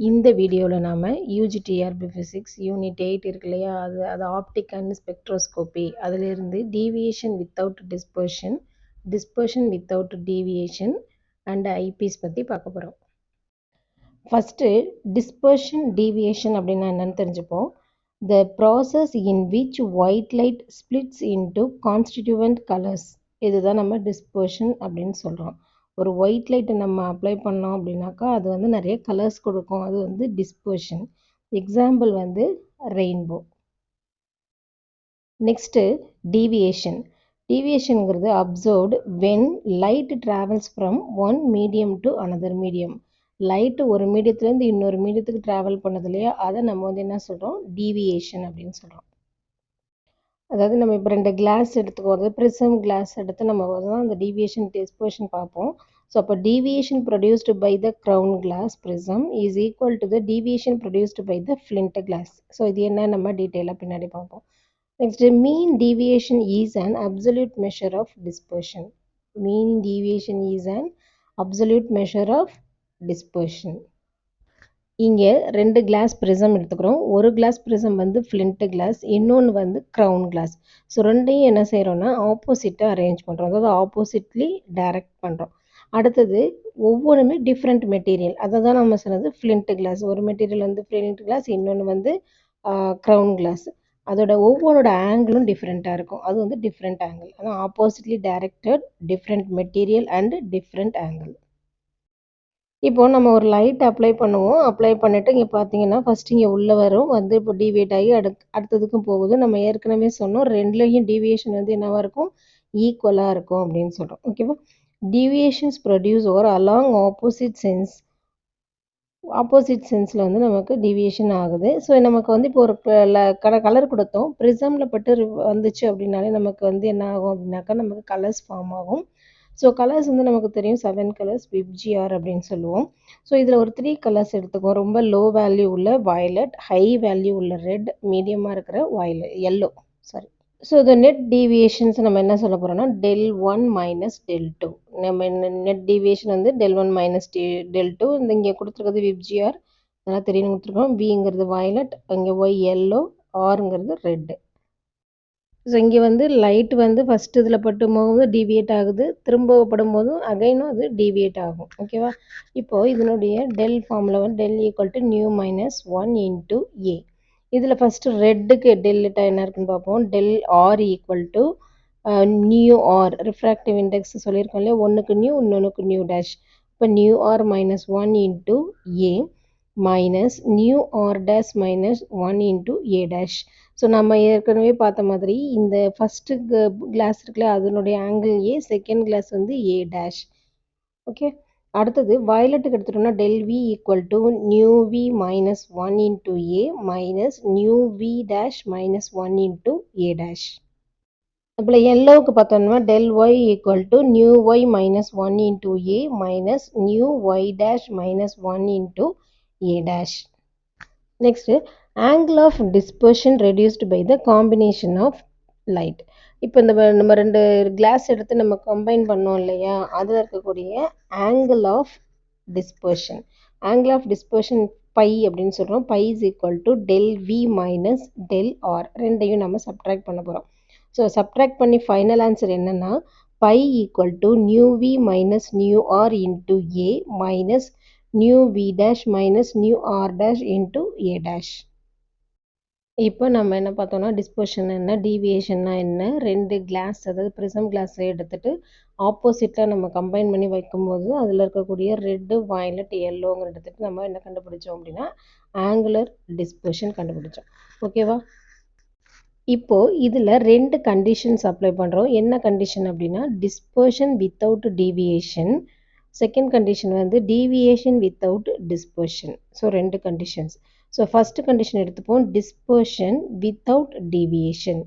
இந்த வீடியோவில் நாம் யூஜிடிஆர்பி ஃபிசிக்ஸ் யூனிட் 8 இருக்கு இல்லையா, அது ஆப்டிக் அண்ட் ஸ்பெக்ட்ரோஸ்கோப்பி, அதிலிருந்து deviation without dispersion, dispersion without deviation and eyepiece பற்றி பார்க்க போகிறோம். ஃபஸ்ட்டு டிஸ்பர்ஷன் டீவியேஷன் அப்படின்னா என்னன்னு தெரிஞ்சுப்போம். The process in which white light splits into constituent colours, இதுதான் நம்ம டிஸ்பர்ஷன் அப்படின்னு சொல்கிறோம். ஒரு ஒயிட் லைட்டை நம்ம அப்ளை பண்ணோம் அப்படின்னாக்கா அது வந்து நிறைய கலர்ஸ் கொடுக்கும், அது வந்து டிஸ்பர்ஷன். எக்ஸாம்பிள் வந்து ரெயின்போ. Next deviation. டீவியேஷனுங்கிறது observed when light travels from one medium to another medium. Light ஒரு மீடியத்துலேருந்து இன்னொரு மீடியத்துக்கு ட்ராவல் பண்ணது இல்லையா, அதை நம்ம வந்து என்ன சொல்கிறோம், டீவியேஷன் அப்படின்னு சொல்கிறோம். அதாவது நம்ம இப்போ 2 கிளாஸ் எடுத்துக்கிறது, ப்ரிசம் கிளாஸ் எடுத்து நம்ம தான் அந்த டீவியேஷன் டிஸ்பர்ஷன் பார்ப்போம். ஸோ அப்போ deviation produced by the crown glass prism is equal to the deviation produced by the flint glass. So இது என்ன நம்ம டீட்டெயிலாக பின்னாடி பார்ப்போம். Next, mean deviation is an absolute measure of dispersion. Mean deviation is an absolute measure of dispersion. இங்கே 2 class prism எடுத்துக்கிறோம். ஒரு class prism வந்து ஃப்ளிண்ட் கிளாஸ், இன்னொன்று வந்து க்ரௌன் கிளாஸ். ஸோ ரெண்டையும் என்ன செய்கிறோன்னா ஆப்போசிட்டாக அரேஞ்ச் பண்ணுறோம், அதாவது ஆப்போசிட்லி டைரக்ட் பண்ணுறோம். அடுத்தது ஒவ்வொன்றுமே டிஃப்ரெண்ட் மெட்டீரியல், அதை தான் நம்ம சொன்னது ஃப்ளிண்ட் கிளாஸ். ஒரு மெட்டீரியல் வந்து ஃப்ளிண்ட் கிளாஸ், இன்னொன்று வந்து க்ரௌன் கிளாஸ். அதோட ஒவ்வொன்றோட ஆங்கிளும் டிஃப்ரெண்ட்டாக இருக்கும், அது வந்து டிஃப்ரெண்ட் ஆங்கிள். அதான் oppositely directed, different material and different angle. இப்போ நம்ம ஒரு லைட் அப்ளை பண்ணுவோம். அப்ளை பண்ணிவிட்டு இங்கே பார்த்தீங்கன்னா ஃபஸ்ட்டு இங்கே உள்ளே வரும், வந்து இப்போ டீவியேட் ஆகி அடுத்ததுக்கும் போகுது. நம்ம ஏற்கனவே சொன்னோம் ரெண்டுலேயும் டீவியேஷன் வந்து என்னவாக இருக்கும், ஈக்குவலாக இருக்கும் அப்படின்னு சொல்கிறோம். ஓகேவா. Deviations produce over along opposite sense. Opposite சென்ஸில் வந்து நமக்கு டீவியேஷன் ஆகுது. ஸோ நமக்கு வந்து இப்போ ஒரு கலர் கொடுத்தோம், ப்ரிசமில் பட்டு வந்துச்சு அப்படின்னாலே நமக்கு வந்து என்ன ஆகும் அப்படின்னாக்கா நமக்கு கலர்ஸ் ஃபார்ம் ஆகும். ஸோ கலர்ஸ் வந்து நமக்கு தெரியும் 7 கலர்ஸ் விப்ஜிஆர் அப்படின்னு சொல்லுவோம். ஸோ இதில் ஒரு 3 கலர்ஸ் எடுத்துக்குவோம். ரொம்ப லோ வேல்யூ உள்ள வயலட், ஹை வேல்யூ உள்ள ரெட், மீடியமாக இருக்கிற எல்லோ. சாரி. ஸோ இந்த நெட் டீவியேஷன்ஸ் நம்ம என்ன சொல்ல போகிறோம்னா del1 மைனஸ் del2. நம்ம நெட் டீவியேஷன் வந்து del1 மைனஸ் del2. இந்த இங்கே கொடுத்துருக்கிறது விப்ஜிஆர், அதெல்லாம் தெரியும் கொடுத்துருக்கோம். பிங்கிறது வயலட், இங்கே ஒய் எல்லோ, ஆருங்கிறது ரெட்டு. ஸோ இங்கே வந்து லைட் வந்து ஃபஸ்ட்டு இதில் பட்டும்போது டீவியேட் ஆகுது, திரும்ப படும்போதும் அகைனும் அது டீவியேட் ஆகும். ஓகேவா. இப்போது இதனுடைய டெல் ஃபார்மில் வந்து del equal to nu minus 1 into A. இதில் ஃபஸ்ட்டு ரெட்டுக்கு டெல்லிட்டா என்ன இருக்குன்னு பார்ப்போம். Del R equal to nu R, refractive index சொல்லியிருக்கோம் இல்லையா, ஒன்றுக்கு நியூ இன்னொன்றுக்கு நியூ டேஷ். இப்போ nu R minus 1 into A minus nu R dash minus 1 into A dash. So நம்ம ஏற்கனவே பார்த்த மாதிரி இந்த ஃபஸ்ட்டு கிளாஸ் இருக்குல்ல, அதனுடைய ஆங்கிள் ஏ, செகண்ட் கிளாஸ் வந்து ஏ டேஷ். ஓகே. அடுத்தது வயலட்டுக்கு எடுத்துட்டோம்னா del v equal to nu we minus 1 into A minus nu we dash minus 1 into A dash. அப்போ எல்லோவுக்கு பார்த்தோம்னா del y equal to nu Y minus 1 into A minus nu Y dash minus 1 into A dash. Next angle of dispersion reduced by the combination of light. இப்போ இந்த நம்ம 2 class எடுத்து நம்ம combine பண்ணோம் இல்லையா, அதில் இருக்கக்கூடிய angle of dispersion. angle of dispersion phi அப்படின்னு சொல்கிறோம். Phi is equal to del v minus del r, ரெண்டையும் நம்ம சப்ட்ராக்ட் பண்ண போகிறோம். ஸோ சப்ட்ராக்ட் பண்ணி ஃபைனல் ஆன்சர் என்னென்னா phi equal to nu we minus nu R into A minus nu we dash minus nu R dash into A dash. இப்போ நம்ம என்ன பார்த்தோம்னா டிஸ்பர்ஷன் என்ன, டீவியேஷன்னா என்ன, 2 கிளாஸ் அதாவது ப்ரிசம் கிளாஸை எடுத்துகிட்டு ஆப்போசிட்டில் நம்ம கம்பைன் பண்ணி வைக்கும்போது அதில் இருக்கக்கூடிய ரெட்டு, வயலட், எல்லோங்கிற எடுத்துகிட்டு நம்ம என்ன கண்டுபிடிச்சோம் அப்படின்னா ஆங்குலர் டிஸ்பர்ஷன் கண்டுபிடிச்சோம். ஓகேவா. இப்போது இதில் 2 கண்டிஷன்ஸ் அப்ளை பண்ணுறோம். என்ன கண்டிஷன் அப்படின்னா dispersion without deviation, second condition வந்து deviation without dispersion. So 2 conditions. So first condition எடுத்துப்போம், dispersion without deviation.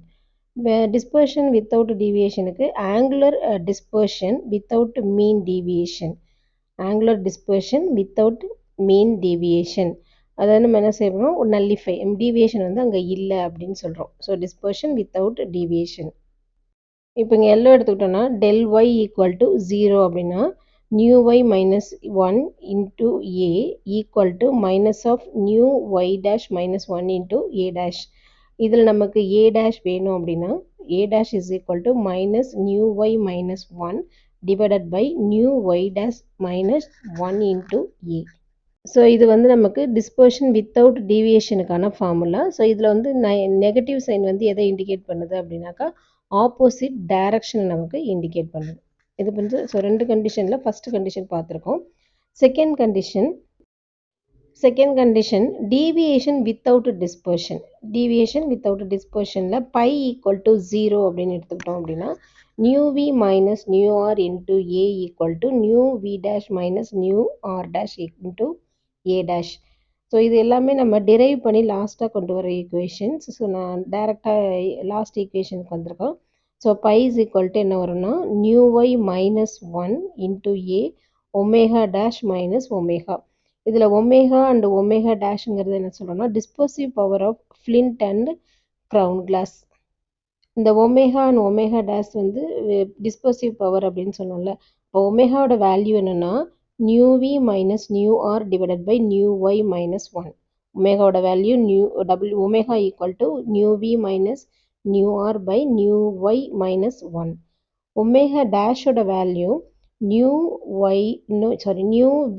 Dispersion without டீவியேஷனுக்கு angular dispersion without mean deviation, angular dispersion without mean deviation. அதாவது நம்ம என்ன செய்யணும், நல்லிஃபை, டீவியேஷன் வந்து அங்கே இல்லை அப்படின்னு சொல்கிறோம். So dispersion without deviation. இப்போ இங்கே எல்லோ எடுத்துக்கிட்டோன்னா டெல் ஒய் ஈக்குவல் டு 0 அப்படின்னா nu Y minus one into A equal to minus of nu Y dash minus one into A dash. இதில் நமக்கு ஏ டேஷ் வேணும் அப்படின்னா A dash is equal to minus nu Y minus one divided by nu Y dash minus one into A. So இது வந்து நமக்கு dispersion without டீவியேஷனுக்கான formula. So இதில் வந்து நெகட்டிவ் சைன் வந்து எதை இண்டிகேட் பண்ணுது அப்படின்னாக்கா ஆப்போசிட் டைரக்ஷனை நமக்கு இண்டிகேட் பண்ணுது. இது வந்து ஸோ ரெண்டு கண்டிஷனில் ஃபஸ்ட்டு கண்டிஷன் பார்த்துருக்கோம். Second condition deviation without dispersion. Deviation without டிஸ்பர்ஷனில் பை ஈக்குவல் டு 0 அப்படின்னு எடுத்துக்கிட்டோம் அப்படின்னா nu we minus nu R into A equal to nu we dash minus nu R dash into A dash. So இது எல்லாமே நம்ம drive பண்ணி லாஸ்ட்டாக கொண்டு வர ஈக்குவேஷன்ஸ். ஸோ நான் டைரெக்டாக லாஸ்ட் ஈக்குவேஷனுக்கு வந்திருக்கோம். So phi is equal to என்ன வரும்னா nu Y minus one into A omega dash minus omega. இதில் ஒமேகா அண்ட் ஒமேகா டேஷுங்கிறது என்ன சொல்கிறோம்னா dispersive power of flint and crown glass. இந்த ஒமேகா அண்ட் ஒமேகா டேஷ் வந்து டிஸ்போசிவ் பவர் அப்படின்னு சொன்னோம்ல. இப்போ ஒமேகாவோட வேல்யூ என்னென்னா nu we minus nu R divided by nu Y minus one. ஒமேகாவோட value omega equal to nu we minus nu R by nu Y minus one. Omega டேஷோட value nu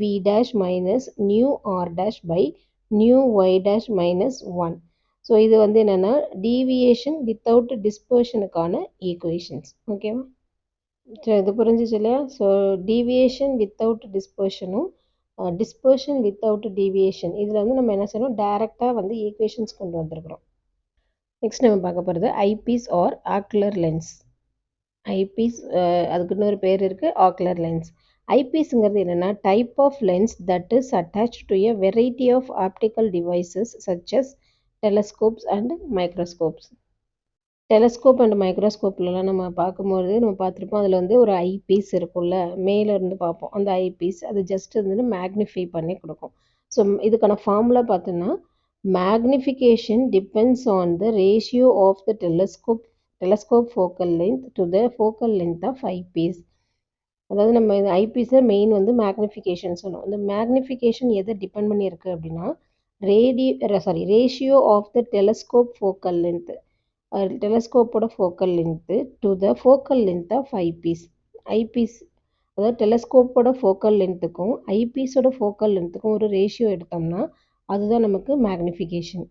we dash minus nu R dash by nu Y dash minus one. So இது வந்து என்னென்னா deviation without டிஸ்பர்ஷனுக்கான equations. ஓகேவா? So இது புரிஞ்சிச்சு இல்லையா? So deviation without டிஸ்பர்ஷனும் டிஸ்பர்ஷன் வித்தவுட் டீவியேஷன் இதில் வந்து நம்ம என்ன செய்யணும் டைரெக்டாக வந்து ஈக்குவேஷன்ஸ் கொண்டு வந்திருக்கிறோம். நெக்ஸ்ட் நம்ம பார்க்க போகிறது eyepiece or ocular lens. Eyepiece அதுக்கு இன்னொரு பேர் இருக்குது ஆக்குலர் லென்ஸ். ஐபீஸுங்கிறது என்னென்னா type of lens that is attach to a variety of optical devices such as telescopes and microscopes. Telescope and மைக்ரோஸ்கோப்லலாம் நம்ம பார்க்கும்போது நம்ம பார்த்துருப்போம் அதில் வந்து ஒரு ஐபீஸ் இருக்கும்ல, மேலே இருந்து பார்ப்போம். அந்த ஐபீஸ் அது ஜஸ்ட் வந்து மேக்னிஃபை பண்ணி கொடுக்கும். ஸோ இதுக்கான ஃபார்முலா பார்த்தோன்னா magnification depends on the ratio of the telescope focal length to the focal length of eyepiece. அதாவது நம்ம இந்த ஐபீஸை மெயின் வந்து மேக்னிஃபிகேஷன் சொன்னோம். இந்த மேக்னிஃபிகேஷன் எதை டிபெண்ட் பண்ணியிருக்கு அப்படின்னா ratio of the telescope focal length, டெலஸ்கோப்போட focal length to the focal length of eyepiece. Eyepiece அதாவது டெலஸ்கோப்போட ஃபோக்கல் லென்த்துக்கும் ஐபீஸோட ஃபோக்கல் லென்த்துக்கும் ஒரு ரேஷியோ எடுத்தோம்னா அதுதான் நமக்கு மேக்னிஃபிகேஷன்.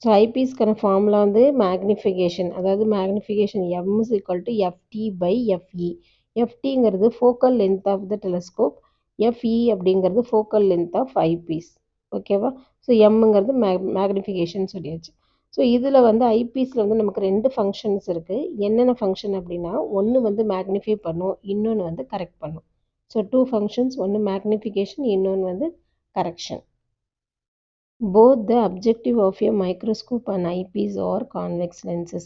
ஸோ ஐபீஸ்க்கான ஃபார்முலா வந்து மேக்னிஃபிகேஷன், அதாவது magnification M is equal to FT by FE. எஃப்டிங்கிறது focal length of the telescope, FE அப்படிங்கிறது ஃபோக்கல் லென்த் ஆஃப் ஐபீஸ். ஓகேவா? ஸோ எம்ங்கிறது மேக்னிஃபிகேஷன் சொல்லியாச்சு. ஸோ இதில் வந்து ஐபீஸில் வந்து நமக்கு ரெண்டு ஃபங்க்ஷன்ஸ் இருக்குது. என்னென்ன ஃபங்க்ஷன் அப்படின்னா ஒன்று வந்து மேக்னிஃபை பண்ணும், இன்னொன்று வந்து கரெக்ட் பண்ணும். ஸோ டூ ஃபங்க்ஷன்ஸ், ஒன்று மேக்னிஃபிகேஷன், இன்னொன்று வந்து correction. Both the objective of a microscope and eyepiece are convex lenses.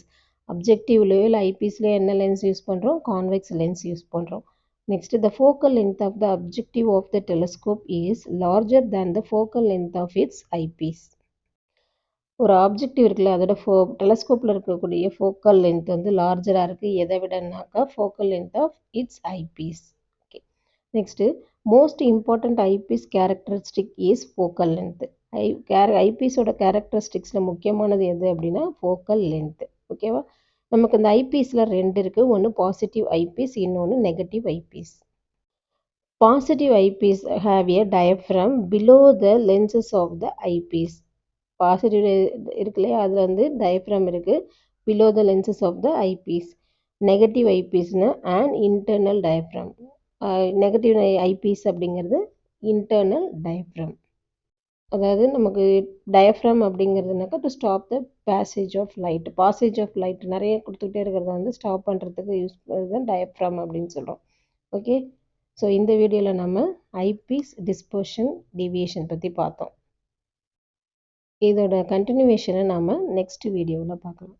Objectiveலயோ இல்லை ஐபீஸ்லையோ என்ன லென்ஸ் யூஸ் பண்ணுறோம்? கான்வெக்ஸ் லென்ஸ் யூஸ் பண்ணுறோம். Next, the focal length of the objective of the telescope is larger than the focal length of its eyepiece. ஒரு objective இருக்குல்ல, அதோட டெலஸ்கோப்பில் இருக்கக்கூடிய focal length வந்து லார்ஜராக இருக்குது. எதை விடனாக்கா focal length of its eyepiece. Okay. Next most important eyepiece characteristic is focal length. ஐபீஸோட கேரக்டரிஸ்டிக்ஸில் முக்கியமானது எது அப்படின்னா ஃபோக்கல் லென்த்து. ஓகேவா? நமக்கு இந்த ஐபீஸில் ரெண்டு இருக்குது. ஒன்று பாசிட்டிவ் ஐபீஸ், இன்னொன்று negative eyepiece. Positive eyepiece have a diaphragm below the lenses of the eyepiece. Positive இருக்கு இல்லையா, அதில் வந்து டயஃப்ரம் இருக்குது below the lenses of the eyepiece. Negative ஐபீஸ்னு and internal diaphragm. Negative eyepiece அப்படிங்கிறது இன்டர்னல் டயஃப்ரம். அதாவது நமக்கு டயஃப்ரம் அப்படிங்கிறதுனாக்கா to stop the passage of light. Passage of light நிறைய கொடுத்துக்கிட்டே இருக்கிறத வந்து ஸ்டாப் பண்ணுறதுக்கு யூஸ் பண்ணுறது தான் டயஃப்ரம் அப்படின்னு சொல்கிறோம். ஓகே. ஸோ இந்த வீடியோவில் நம்ம ஐபீஸ், டிஸ்பர்ஷன், டீவியேஷன் பற்றி பார்த்தோம். இதோட கண்டினியூவேஷனை நாம் நெக்ஸ்ட் வீடியோவில் பார்க்கலாம்.